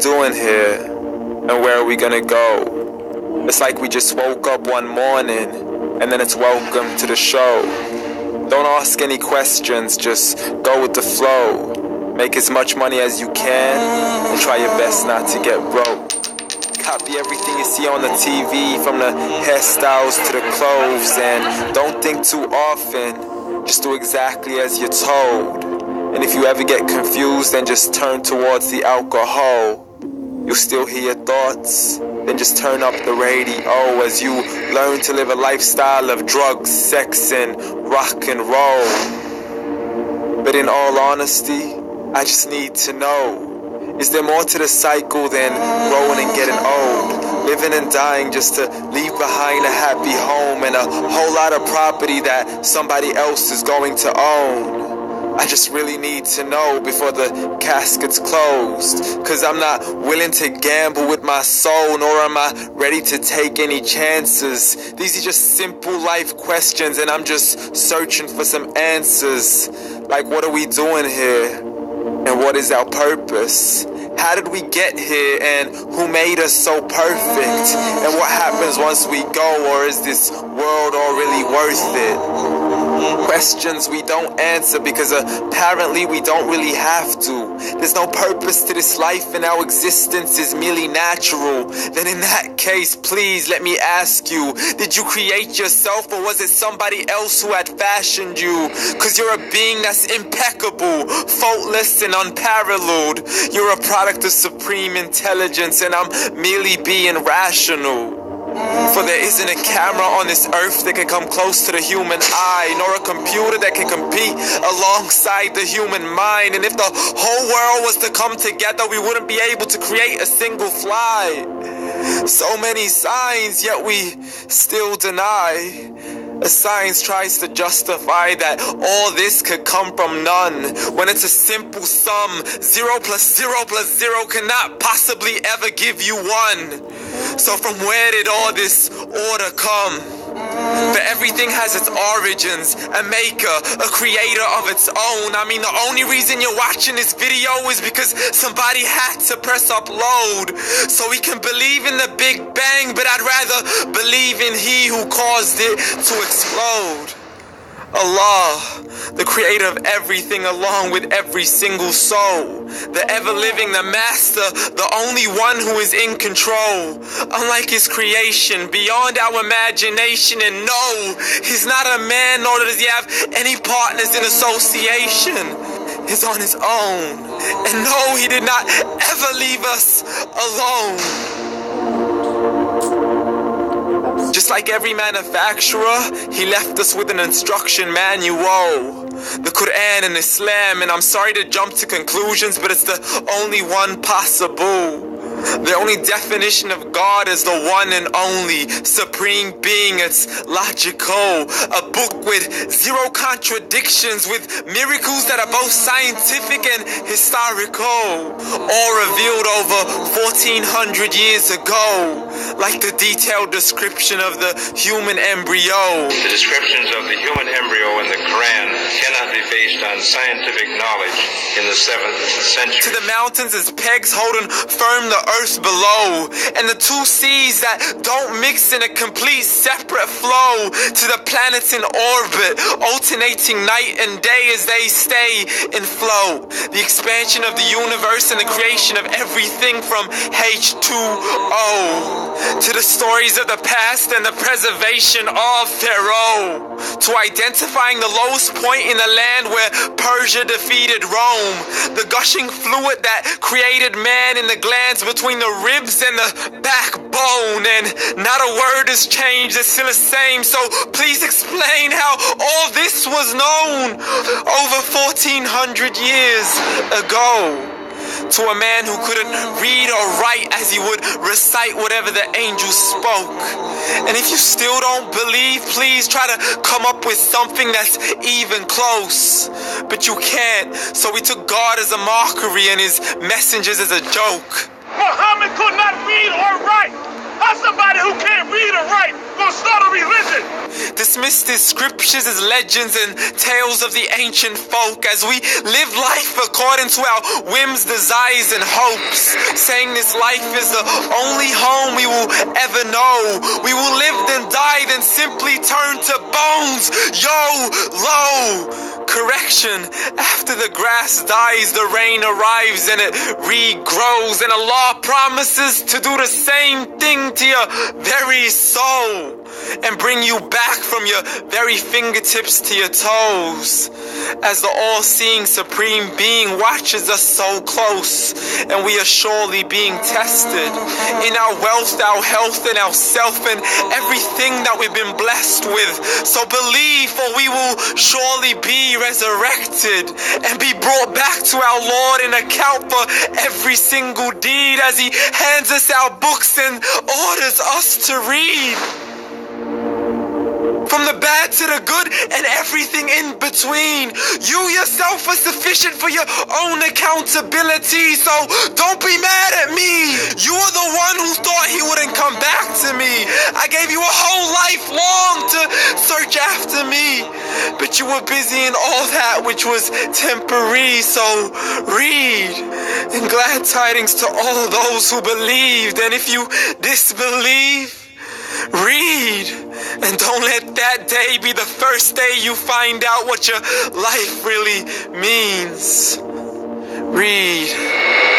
doing here? And where are we gonna go? It's like we just woke up one morning, and then it's welcome to the show. Don't ask any questions, just go with the flow. Make as much money as you can, and try your best not to get broke. Copy everything you see on the TV, from the hairstyles to the clothes, and don't think too often, just do exactly as you're told. And if you ever get confused, then just turn towards the alcohol. You'll still hear your thoughts, then just turn up the radio as you learn to live a lifestyle of drugs, sex, and rock and roll. But in all honesty, I just need to know, is there more to the cycle than growing and getting old? Living and dying just to leave behind a happy home and a whole lot of property that somebody else is going to own. I just really need to know before the casket's closed, 'cause I'm not willing to gamble with my soul, nor am I ready to take any chances. These are just simple life questions, and I'm just searching for some answers. Like, what are we doing here? And what is our purpose? How did we get here, and who made us so perfect? And what happens once we go, or is this world all really worth it? Questions we don't answer because apparently we don't really have to. There's no purpose to this life, and our existence is merely natural. Then in that case, please let me ask you, did you create yourself, or was it somebody else who had fashioned you? 'Cause you're a being that's impeccable, faultless, and unparalleled. You're a product of supreme intelligence, and I'm merely being rational. For there isn't a camera on this earth that can come close to the human eye, nor a computer that can compete alongside the human mind. And if the whole world was to come together, we wouldn't be able to create a single fly. So many signs, yet we still deny. As science tries to justify that all this could come from none, when it's a simple sum. 0 plus 0 plus 0 cannot possibly ever give you 1. So from where did all this order come? For everything has its origins, a maker, a creator of its own. I mean, the only reason you're watching this video is because somebody had to press upload. So we can believe in the Big Bang, but I'd rather believe in He who caused it to explode. Allah, the creator of everything, along with every single soul, the ever-living, the master, the only one who is in control. Unlike his creation, beyond our imagination, and no, he's not a man, nor does he have any partners in association. He's on his own, and no, he did not ever leave us alone. Just like every manufacturer, he left us with an instruction manual. The Quran and Islam, and I'm sorry to jump to conclusions, but it's the only one possible. The only definition of God is the one and only supreme being. It's logical, a book with 0 contradictions, with miracles that are both scientific and historical, all revealed over 1400 years ago, like the detailed description of the human embryo. The descriptions of the human embryo in the Quran cannot be based on scientific knowledge in the 7th century. To the mountains as pegs holding firm the earth below, and the 2 seas that don't mix in a complete separate flow, to the planets in orbit, alternating night and day as they stay in flow, the expansion of the universe and the creation of everything from H2O, to the stories of the past and the preservation of Pharaoh, to identifying the lowest point in the land where Persia defeated Rome, the gushing fluid that created man in the glands between the ribs and the backbone, and not a word has changed, it's still the same. So please explain how all this was known over 1400 years ago, to a man who couldn't read or write, as he would recite whatever the angels spoke. And if you still don't believe, please try to come up with something that's even close. But you can't, so we took God as a mockery and his messengers as a joke. Muhammad could not read or write. How somebody who can't read or write gonna start a religion. Dismiss these scriptures as legends and tales of the ancient folk as we live life according to our whims, desires, and hopes, saying this life is the only home we will ever know. We will live then die, then simply turn to bones. YOLO! Correction, after the grass dies, the rain arrives and it regrows, and Allah promises to do the same thing to your very soul and bring you back from your very fingertips to your toes, as the all-seeing supreme being watches us so close, and we are surely being tested in our wealth, our health, and our self, and everything that we've been blessed with. So believe, for we will surely be resurrected and be brought back to our Lord and account for every single deed, as He hands us our books and orders us to read. From the bad to the good and everything in between. You yourself are sufficient for your own accountability, so don't be mad at me. You are the one who thought He wouldn't come back to me. I gave you a whole life long to search after me, but you were busy in all that which was temporary. So read, and glad tidings to all those who believed, and if you disbelieve, read, and don't let that day be the first day you find out what your life really means. Read.